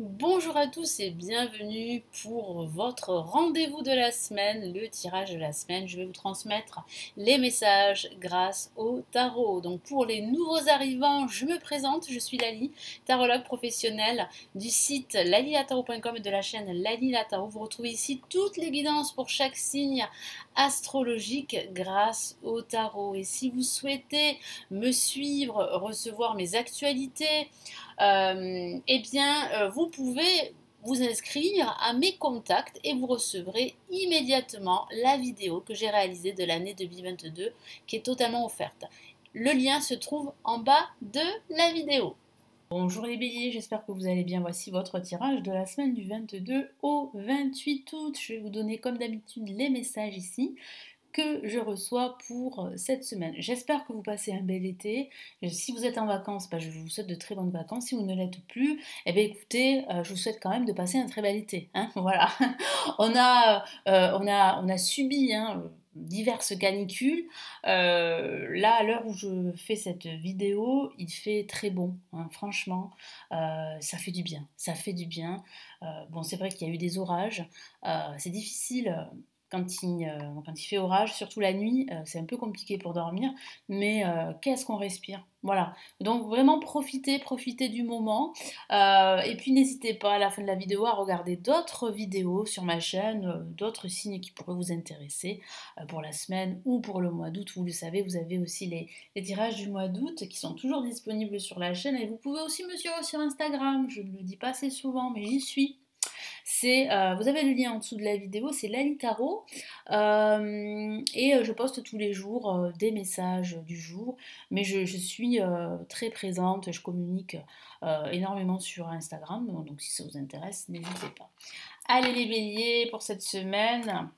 Bonjour à tous et bienvenue pour votre rendez-vous de la semaine, le tirage de la semaine. Je vais vous transmettre les messages grâce au tarot. Donc pour les nouveaux arrivants, je me présente, je suis Lali, tarologue professionnelle du site lalilatarot.com et de la chaîne Lali La Tarot. Vous retrouvez ici toutes les guidances pour chaque signe astrologique grâce au tarot. Et si vous souhaitez me suivre, recevoir mes actualités, vous pouvez vous inscrire à mes contacts et vous recevrez immédiatement la vidéo que j'ai réalisée de l'année 2022 qui est totalement offerte. Le lien se trouve en bas de la vidéo. Bonjour les béliers, j'espère que vous allez bien. Voici votre tirage de la semaine du 22 au 28 août. Je vais vous donner comme d'habitude les messages ici que je reçois pour cette semaine. J'espère que vous passez un bel été. Si vous êtes en vacances, je vous souhaite de très bonnes vacances. Si vous ne l'êtes plus, écoutez, je vous souhaite quand même de passer un très bel été. Hein. Voilà. On a subi diverses canicules. Là, à l'heure où je fais cette vidéo, il fait très bon. Hein. Franchement, ça fait du bien. Ça fait du bien. Bon, c'est vrai qu'il y a eu des orages. C'est difficile quand il fait orage, surtout la nuit, c'est un peu compliqué pour dormir, mais qu'est-ce qu'on respire. Voilà, donc vraiment profitez du moment. Et puis n'hésitez pas à la fin de la vidéo à regarder d'autres vidéos sur ma chaîne, d'autres signes qui pourraient vous intéresser pour la semaine ou pour le mois d'août. Vous le savez, vous avez aussi les tirages du mois d'août qui sont toujours disponibles sur la chaîne et vous pouvez aussi me suivre sur Instagram. Je ne le dis pas assez souvent, mais j'y suis. Vous avez le lien en dessous de la vidéo, c'est Lali Tarot. Je poste tous les jours des messages du jour, mais je suis très présente, je communique énormément sur Instagram, donc si ça vous intéresse, n'hésitez pas. Allez les béliers, pour cette semaine,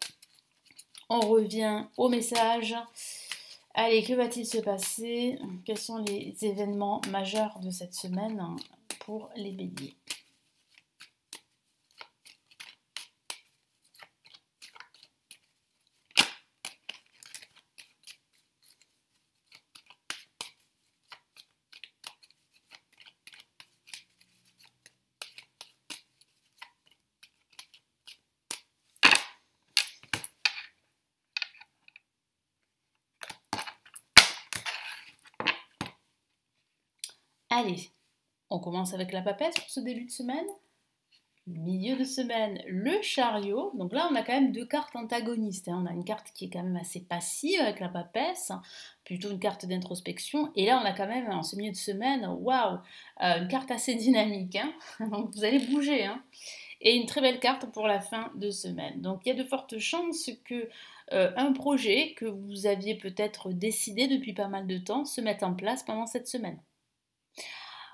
on revient au message. Allez, que va-t-il se passer? Quels sont les événements majeurs de cette semaine pour les béliers? Allez, on commence avec la papesse pour ce début de semaine. Milieu de semaine, le chariot. Donc là, on a quand même deux cartes antagonistes. Hein. On a une carte qui est quand même assez passive avec la papesse, plutôt une carte d'introspection. Et là, on a quand même, en ce milieu de semaine, waouh, une carte assez dynamique. Hein. Donc vous allez bouger. Hein. Et une très belle carte pour la fin de semaine. Donc il y a de fortes chances que un projet que vous aviez peut-être décidé depuis pas mal de temps se mette en place pendant cette semaine.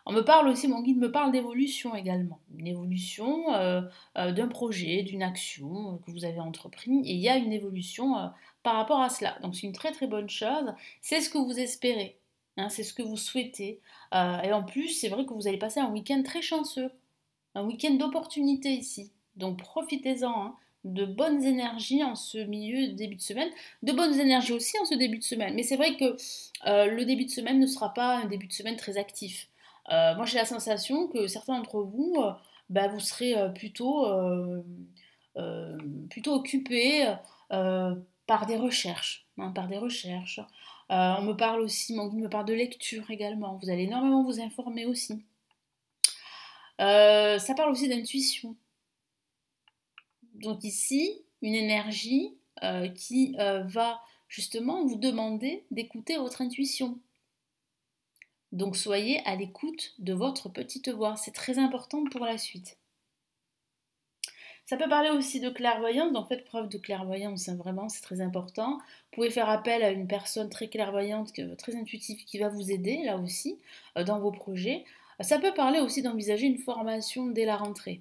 On me parle aussi, mon guide me parle d'évolution également. Une évolution d'un projet, d'une action que vous avez entrepris. Et il y a une évolution par rapport à cela. Donc c'est une très très bonne chose. C'est ce que vous espérez. Hein, c'est ce que vous souhaitez. Et en plus, c'est vrai que vous allez passer un week-end très chanceux. Un week-end d'opportunités ici. Donc profitez-en. Hein, de bonnes énergies en ce milieu de début de semaine. De bonnes énergies aussi en ce début de semaine. Mais c'est vrai que le début de semaine ne sera pas un début de semaine très actif. Moi, j'ai la sensation que certains d'entre vous, vous serez plutôt occupés par des recherches. Hein, par des recherches. On me parle aussi, mon guide me parle de lecture également. Vous allez énormément vous informer aussi. Ça parle aussi d'intuition. Donc ici, une énergie qui va justement vous demander d'écouter votre intuition. Donc soyez à l'écoute de votre petite voix, c'est très important pour la suite. Ça peut parler aussi de clairvoyance, donc faites preuve de clairvoyance, hein, vraiment c'est très important. Vous pouvez faire appel à une personne très clairvoyante, très intuitive qui va vous aider là aussi dans vos projets. Ça peut parler aussi d'envisager une formation dès la rentrée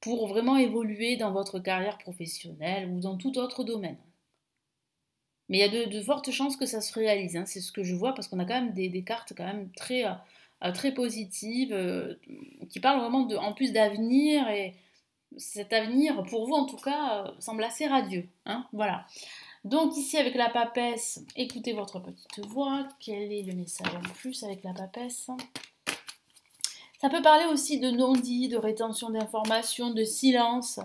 pour vraiment évoluer dans votre carrière professionnelle ou dans tout autre domaine. Mais il y a de fortes chances que ça se réalise, hein. C'est ce que je vois parce qu'on a quand même des cartes quand même très positives qui parlent vraiment en plus d'avenir et cet avenir, pour vous en tout cas, semble assez radieux. Hein, voilà. Donc ici avec la papesse, écoutez votre petite voix. Quel est le message en plus avec la papesse? Ça peut parler aussi de non-dit, de rétention d'informations, de silence.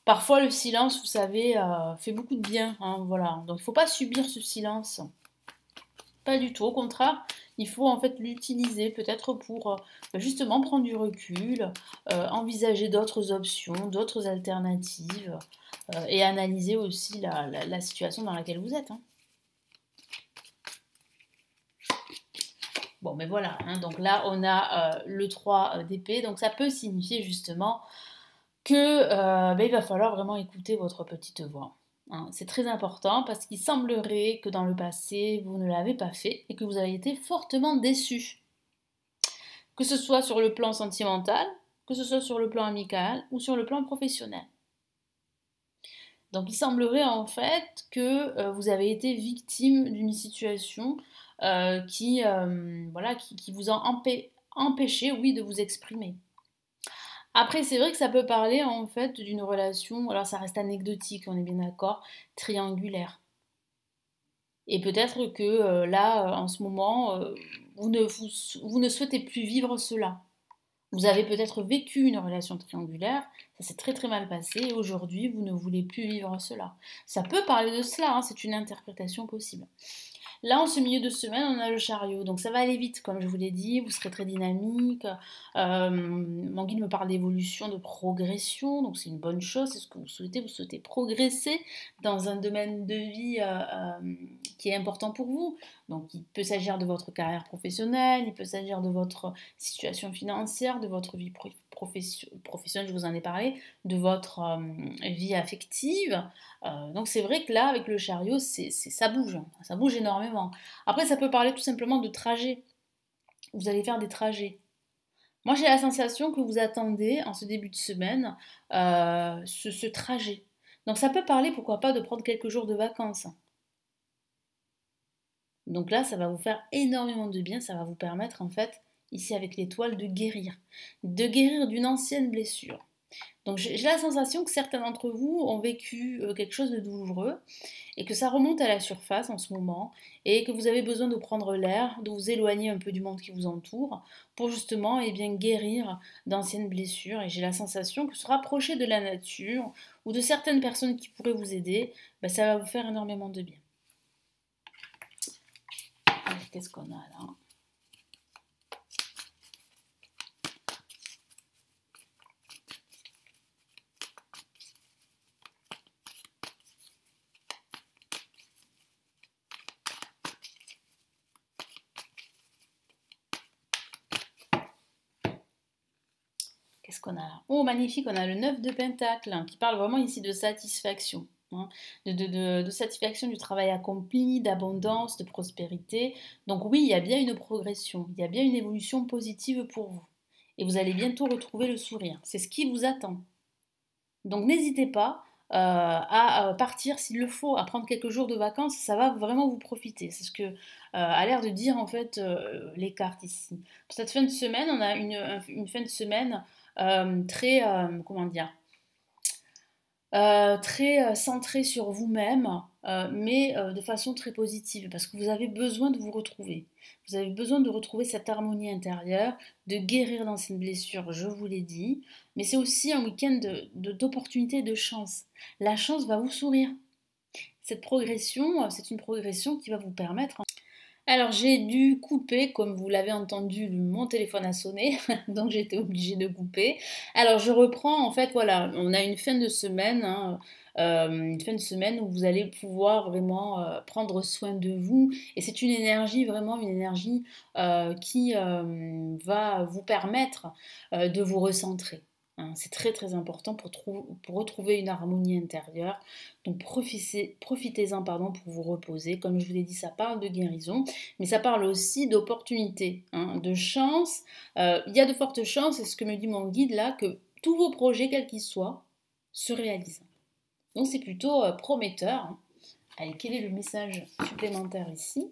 Parfois, le silence, vous savez, fait beaucoup de bien, hein, voilà. Donc, il ne faut pas subir ce silence. Pas du tout. Au contraire, il faut en fait l'utiliser peut-être pour justement prendre du recul, envisager d'autres options, d'autres alternatives et analyser aussi la situation dans laquelle vous êtes, hein. Bon, mais voilà, hein, donc là, on a le 3 d'épée, donc ça peut signifier justement que il va falloir vraiment écouter votre petite voix, hein. C'est très important parce qu'il semblerait que dans le passé, vous ne l'avez pas fait et que vous avez été fortement déçu. Que ce soit sur le plan sentimental, que ce soit sur le plan amical ou sur le plan professionnel. Donc il semblerait en fait que vous avez été victime d'une situation qui vous a empêché, oui, de vous exprimer. Après, c'est vrai que ça peut parler en fait d'une relation, alors ça reste anecdotique, on est bien d'accord, triangulaire. Et peut-être que là, en ce moment, vous ne souhaitez plus vivre cela. Vous avez peut-être vécu une relation triangulaire, ça s'est très très mal passé, et aujourd'hui, vous ne voulez plus vivre cela. Ça peut parler de cela, hein, c'est une interprétation possible. Là, en ce milieu de semaine, on a le chariot, donc ça va aller vite, comme je vous l'ai dit, vous serez très dynamique. Mon guide me parle d'évolution, de progression, donc c'est une bonne chose, c'est ce que vous souhaitez progresser dans un domaine de vie qui est important pour vous. Donc il peut s'agir de votre carrière professionnelle, il peut s'agir de votre situation financière, de votre vie professionnelle, je vous en ai parlé, de votre vie affective. Donc c'est vrai que là, avec le chariot, ça bouge, hein. Ça bouge énormément. Après, ça peut parler tout simplement de trajet. Vous allez faire des trajets. Moi, j'ai la sensation que vous attendez, en ce début de semaine, ce trajet. Donc ça peut parler, pourquoi pas, de prendre quelques jours de vacances. Donc là, ça va vous faire énormément de bien, ça va vous permettre, en fait, ici avec l'étoile, de guérir d'une ancienne blessure. Donc j'ai la sensation que certains d'entre vous ont vécu quelque chose de douloureux et que ça remonte à la surface en ce moment et que vous avez besoin de prendre l'air, de vous éloigner un peu du monde qui vous entoure pour justement bien, guérir d'anciennes blessures. Et j'ai la sensation que se rapprocher de la nature ou de certaines personnes qui pourraient vous aider, ça va vous faire énormément de bien. Qu'est-ce qu'on a là ? Qu'est-ce qu'on a là ? Oh, magnifique, on a le 9 de Pentacle, hein, qui parle vraiment ici de satisfaction, hein, de satisfaction du travail accompli, d'abondance, de prospérité. Donc oui, il y a bien une progression, il y a bien une évolution positive pour vous. Et vous allez bientôt retrouver le sourire. C'est ce qui vous attend. Donc n'hésitez pas à partir s'il le faut, à prendre quelques jours de vacances, ça va vraiment vous profiter. C'est ce que a l'air de dire en fait les cartes ici. Pour cette fin de semaine, on a une fin de semaine très, comment dire, très centré sur vous-même, mais de façon très positive, parce que vous avez besoin de vous retrouver. Vous avez besoin de retrouver cette harmonie intérieure, de guérir d'anciennes blessures, je vous l'ai dit, mais c'est aussi un week-end d'opportunités et de chance. La chance va vous sourire. Cette progression, c'est une progression qui va vous permettre. Alors j'ai dû couper, comme vous l'avez entendu, mon téléphone a sonné, donc j'ai été obligée de couper. Alors je reprends, en fait, voilà, on a une fin de semaine, hein, une fin de semaine où vous allez pouvoir vraiment prendre soin de vous. Et c'est une énergie, vraiment une énergie qui va vous permettre de vous recentrer, hein. C'est très très important pour retrouver une harmonie intérieure. Donc profitez-en pardon, pour vous reposer. Comme je vous l'ai dit, ça parle de guérison, mais ça parle aussi d'opportunités, hein, de chance. Il y a de fortes chances, c'est ce que me dit mon guide là, que tous vos projets, quels qu'ils soient, se réalisent. Donc c'est plutôt prometteur, hein. Allez, quel est le message supplémentaire ici ?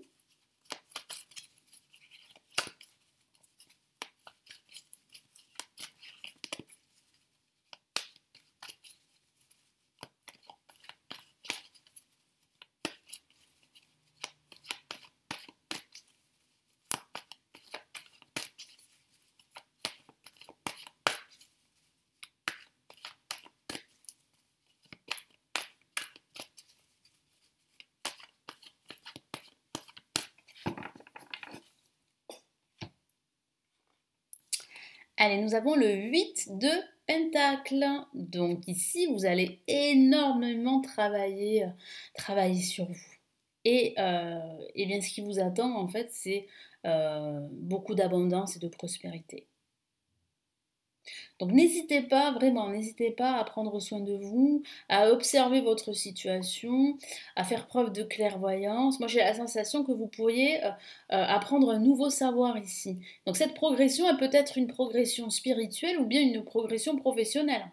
Allez, nous avons le 8 de Pentacle. Donc ici, vous allez énormément travailler sur vous. Et bien, ce qui vous attend, en fait, c'est beaucoup d'abondance et de prospérité. Donc n'hésitez pas, vraiment, n'hésitez pas à prendre soin de vous, à observer votre situation, à faire preuve de clairvoyance. Moi, j'ai la sensation que vous pourriez apprendre un nouveau savoir ici. Donc cette progression, elle peut être une progression spirituelle ou bien une progression professionnelle.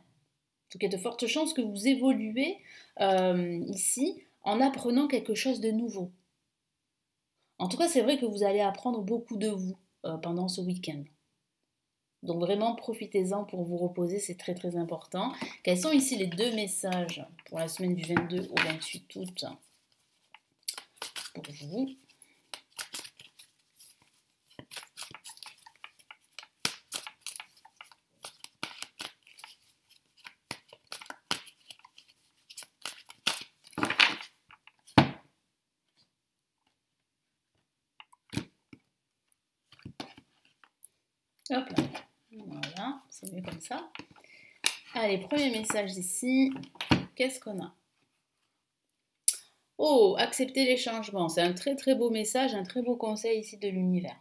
Donc il y a de fortes chances que vous évoluez ici en apprenant quelque chose de nouveau. En tout cas, c'est vrai que vous allez apprendre beaucoup de vous pendant ce week-end. Donc vraiment, profitez-en pour vous reposer, c'est très très important. Quels sont ici les 2 messages pour la semaine du 22 au 28 août pour vous? Hop là, voilà, c'est mieux comme ça. Allez, premier message ici, qu'est-ce qu'on a? Oh, accepter les changements, c'est un très très beau message, un très beau conseil ici de l'univers.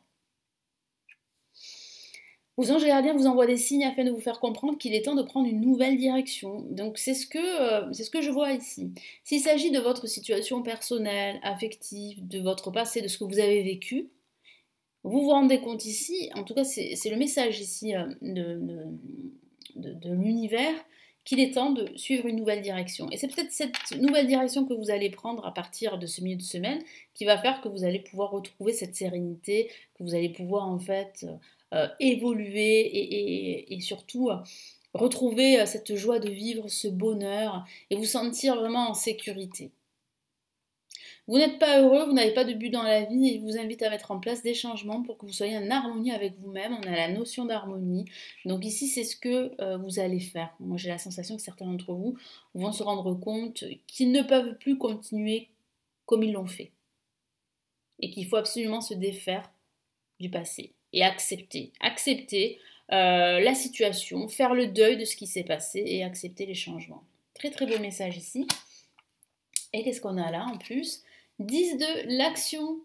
Vos anges gardiens vous envoient des signes afin de vous faire comprendre qu'il est temps de prendre une nouvelle direction. Donc c'est ce que je vois ici. S'il s'agit de votre situation personnelle, affective, de votre passé, de ce que vous avez vécu, vous vous rendez compte ici, en tout cas c'est le message ici de l'univers, qu'il est temps de suivre une nouvelle direction. Et c'est peut-être cette nouvelle direction que vous allez prendre à partir de ce milieu de semaine qui va faire que vous allez pouvoir retrouver cette sérénité, que vous allez pouvoir en fait évoluer et surtout retrouver cette joie de vivre, ce bonheur et vous sentir vraiment en sécurité. Vous n'êtes pas heureux, vous n'avez pas de but dans la vie et je vous invite à mettre en place des changements pour que vous soyez en harmonie avec vous-même. On a la notion d'harmonie. Donc ici, c'est ce que vous allez faire. Moi, j'ai la sensation que certains d'entre vous vont se rendre compte qu'ils ne peuvent plus continuer comme ils l'ont fait. Et qu'il faut absolument se défaire du passé et accepter. Accepter la situation, faire le deuil de ce qui s'est passé et accepter les changements. Très très beau message ici. Et qu'est-ce qu'on a là en plus? 10 de l'action.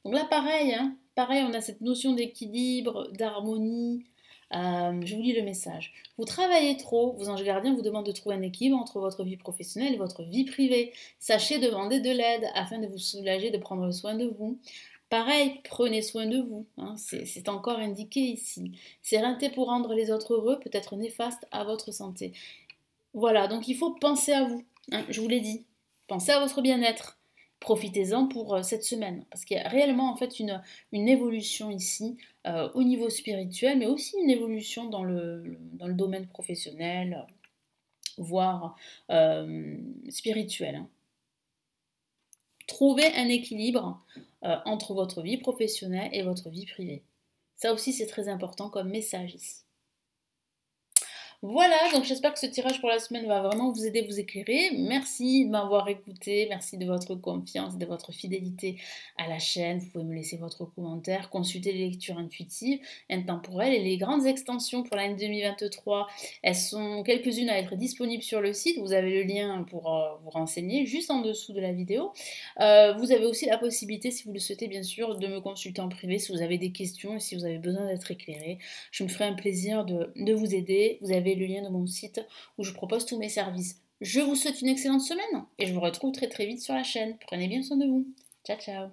Donc là, pareil, pareil, on a cette notion d'équilibre, d'harmonie. Je vous lis le message. Vous travaillez trop, vos anges gardiens vous demandent de trouver un équilibre entre votre vie professionnelle et votre vie privée. Sachez demander de l'aide afin de vous soulager, de prendre soin de vous. Pareil, prenez soin de vous. C'est encore indiqué ici. Sérénité pour rendre les autres heureux peut être néfaste à votre santé. Voilà, donc il faut penser à vous. Je vous l'ai dit. Pensez à votre bien-être. Profitez-en pour cette semaine. Parce qu'il y a réellement en fait une évolution ici au niveau spirituel, mais aussi une évolution dans le domaine professionnel, voire spirituel. Trouvez un équilibre entre votre vie professionnelle et votre vie privée. Ça aussi, c'est très important comme message ici. Voilà, donc j'espère que ce tirage pour la semaine va vraiment vous aider, vous éclairer. Merci de m'avoir écouté, merci de votre confiance, de votre fidélité à la chaîne. Vous pouvez me laisser votre commentaire, consulter les lectures intuitives, intemporelles et les grandes extensions pour l'année 2023. Elles sont quelques-unes à être disponibles sur le site. Vous avez le lien pour vous renseigner juste en dessous de la vidéo. Vous avez aussi la possibilité, si vous le souhaitez bien sûr, de me consulter en privé si vous avez des questions et si vous avez besoin d'être éclairé. Je me ferai un plaisir de vous aider. Vous avez le lien de mon site où je propose tous mes services. Je vous souhaite une excellente semaine et je vous retrouve très très vite sur la chaîne. Prenez bien soin de vous. Ciao ciao.